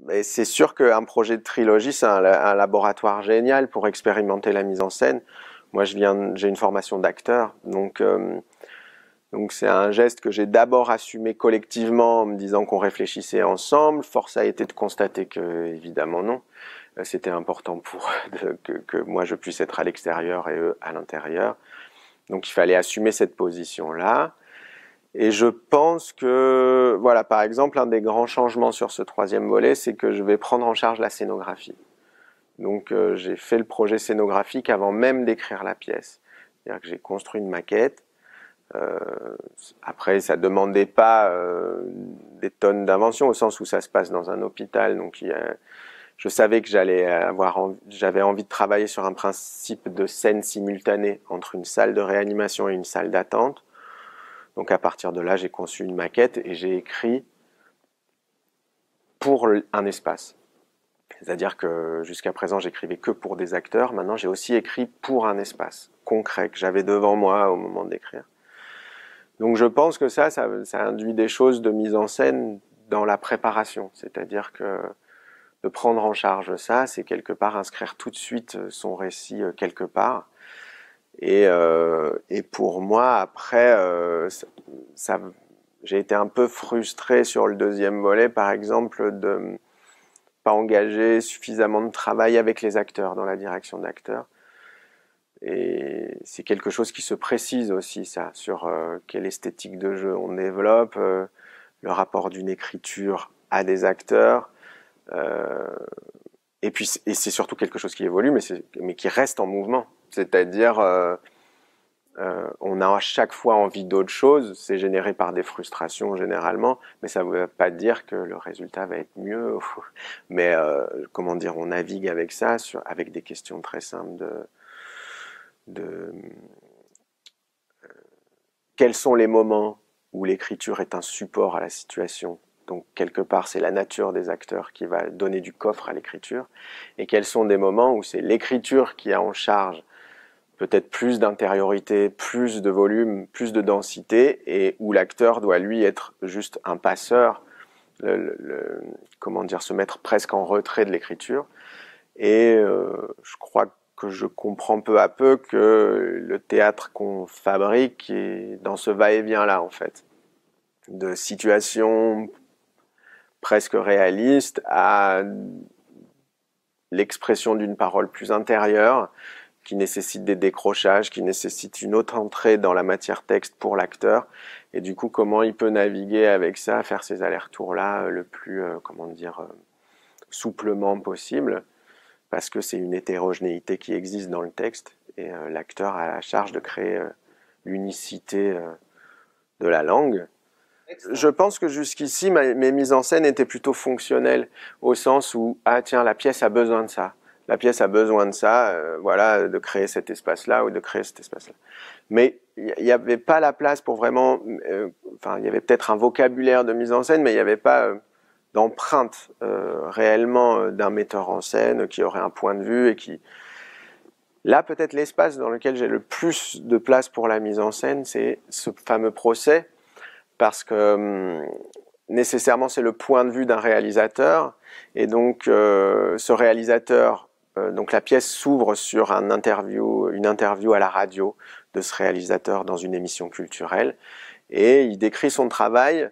Et c'est sûr qu'un projet de trilogie, c'est un laboratoire génial pour expérimenter la mise en scène. Moi, j'ai une formation d'acteur, donc c'est un geste que j'ai d'abord assumé collectivement en me disant qu'on réfléchissait ensemble. Force a été de constater que, évidemment, non. C'était important pour que moi je puisse être à l'extérieur et eux à l'intérieur. Donc il fallait assumer cette position-là. Et je pense que, voilà, par exemple, un des grands changements sur ce troisième volet, c'est que je vais prendre en charge la scénographie. Donc j'ai fait le projet scénographique avant même d'écrire la pièce. C'est-à-dire que j'ai construit une maquette. Après, ça demandait pas des tonnes d'invention au sens où ça se passe dans un hôpital. Donc je savais que j'avais envie de travailler sur un principe de scène simultanée entre une salle de réanimation et une salle d'attente. Donc à partir de là, j'ai conçu une maquette et j'ai écrit pour un espace. C'est-à-dire que jusqu'à présent, j'écrivais que pour des acteurs. Maintenant, j'ai aussi écrit pour un espace concret que j'avais devant moi au moment d'écrire. Donc je pense que ça induit des choses de mise en scène dans la préparation. C'est-à-dire que de prendre en charge ça, c'est quelque part inscrire tout de suite son récit quelque part. Et pour moi, après, j'ai été un peu frustré sur le deuxième volet, par exemple, de pas engager suffisamment de travail avec les acteurs, dans la direction d'acteurs. Et c'est quelque chose qui se précise aussi, ça, sur quelle esthétique de jeu on développe, le rapport d'une écriture à des acteurs. Et puis, c'est surtout quelque chose qui évolue, mais qui reste en mouvement. C'est-à-dire, on a à chaque fois envie d'autre chose, c'est généré par des frustrations généralement, mais ça ne veut pas dire que le résultat va être mieux. Mais comment dire, on navigue avec ça, avec des questions très simples de quels sont les moments où l'écriture est un support à la situation. Donc quelque part, c'est la nature des acteurs qui va donner du coffre à l'écriture, et quels sont des moments où c'est l'écriture qui a en charge peut-être plus d'intériorité, plus de volume, plus de densité, et où l'acteur doit lui être juste un passeur, comment dire, se mettre presque en retrait de l'écriture. Et je crois que je comprends peu à peu que le théâtre qu'on fabrique est dans ce va-et-vient-là, en fait, de situations presque réalistes à l'expression d'une parole plus intérieure, qui nécessite des décrochages, qui nécessite une autre entrée dans la matière texte pour l'acteur, et du coup comment il peut naviguer avec ça, faire ces allers-retours-là le plus, comment dire, souplement possible, parce que c'est une hétérogénéité qui existe dans le texte, et l'acteur a la charge de créer l'unicité de la langue. Je pense que jusqu'ici, mes mises en scène étaient plutôt fonctionnelles, au sens où, ah tiens, la pièce a besoin de ça. La pièce a besoin de ça, voilà, de créer cet espace-là ou de créer cet espace-là. Mais il n'y avait pas la place pour vraiment... enfin, il y avait peut-être un vocabulaire de mise en scène, mais il n'y avait pas d'empreinte réellement d'un metteur en scène qui aurait un point de vue et qui... Là, peut-être l'espace dans lequel j'ai le plus de place pour la mise en scène, c'est ce fameux procès, parce que nécessairement c'est le point de vue d'un réalisateur, et donc ce réalisateur, donc la pièce s'ouvre sur une interview à la radio de ce réalisateur dans une émission culturelle, et il décrit son travail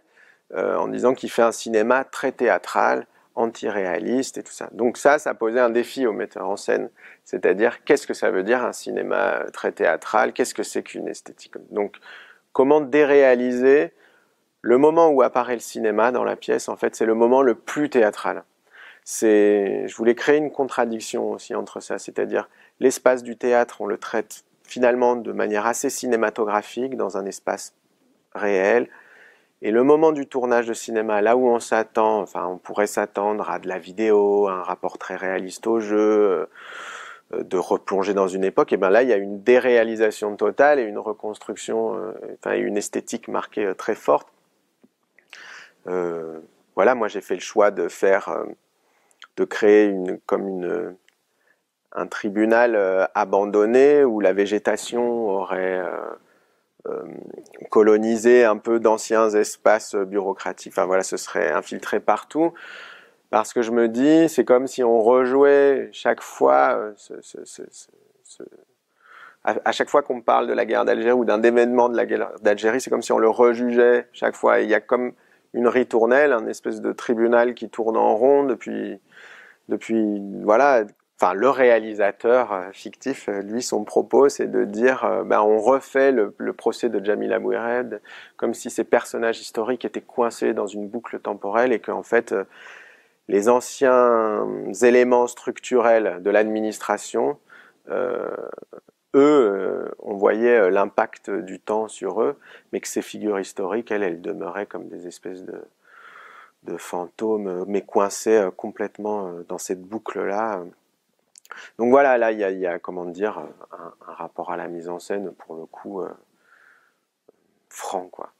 en disant qu'il fait un cinéma très théâtral, anti-réaliste et tout ça. Donc ça posait un défi au metteur en scène, c'est-à-dire qu'est-ce que ça veut dire un cinéma très théâtral, qu'est-ce que c'est qu'une esthétique. Donc comment déréaliser le moment où apparaît le cinéma dans la pièce, en fait, c'est le moment le plus théâtral. Je voulais créer une contradiction aussi entre ça, c'est-à-dire l'espace du théâtre, on le traite finalement de manière assez cinématographique, dans un espace réel, et le moment du tournage de cinéma, là où on s'attend, enfin on pourrait s'attendre à de la vidéo, à un rapport très réaliste au jeu, de replonger dans une époque, et bien là il y a une déréalisation totale et une reconstruction, enfin une esthétique marquée très forte. Voilà, moi j'ai fait le choix de créer un tribunal abandonné où la végétation aurait colonisé un peu d'anciens espaces bureaucratiques. Enfin voilà, ce serait infiltré partout. Parce que je me dis, c'est comme si on rejouait chaque fois, à chaque fois qu'on parle de la guerre d'Algérie ou d'un événement de la guerre d'Algérie, c'est comme si on le rejugeait chaque fois. Et il y a comme une ritournelle, un espèce de tribunal qui tourne en rond depuis voilà. Enfin, le réalisateur fictif, lui, son propos, c'est de dire, ben, on refait le procès de Jamil Abouired, comme si ces personnages historiques étaient coincés dans une boucle temporelle et qu'en fait, les anciens éléments structurels de l'administration, euh, eux, on voyait l'impact du temps sur eux, mais que ces figures historiques, elles demeuraient comme des espèces de fantômes, mais coincés complètement dans cette boucle-là. Donc voilà, là, il y a comment dire, un rapport à la mise en scène, pour le coup, franc, quoi.